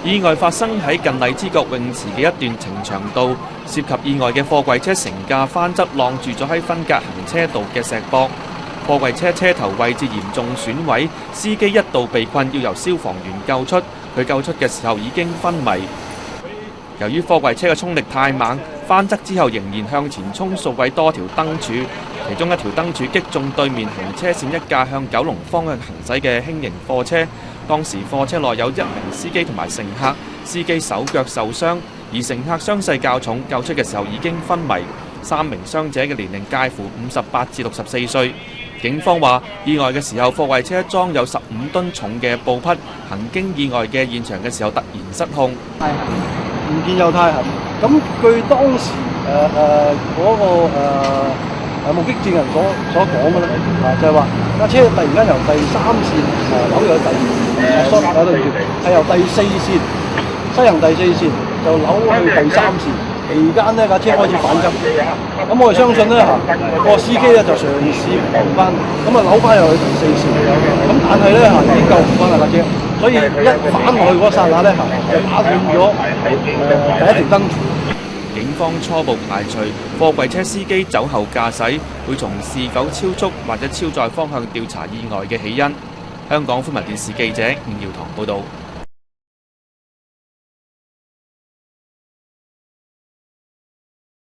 意外發生喺近荔枝角泳池嘅一段呈祥道，涉及意外嘅貨櫃車成架翻側，晾住咗喺分隔行車道嘅石壆。貨櫃車車頭位置嚴重損毀，司機一度被困，要由消防員救出。佢救出嘅時候已經昏迷。由於貨櫃車嘅衝力太猛，翻側之後仍然向前衝，掃毀多條燈柱，其中一條燈柱擊中對面行車線一架向九龍方向行駛嘅輕型貨車。當時貨車內有1名司機同埋乘客，司機手腳受傷，而乘客傷勢較重，救出嘅時候已經昏迷。3名傷者嘅年齡介乎58至64歲。警方話，意外嘅時候，貨櫃車裝有15噸重嘅布匹，行經意外嘅現場嘅時候突然失控。唔見有太痕。咁據當時嗰個目擊證人所講嘅咧，就係話架車突然間由第3線扭入係由第4線西行第4線就扭去第3線。期間呢架車開始反側，咁我哋相信咧個司機咧就嘗試扶翻，咁啊扭翻入去第4線，咁但係咧已經救唔翻啦架車，所以一反落去嗰剎那咧就打斷咗第一條燈柱。警方初步排除貨櫃車司機酒後駕駛，會從是否超速或者超載方向調查意外嘅起因。香港寬頻電視記者伍耀棠報導。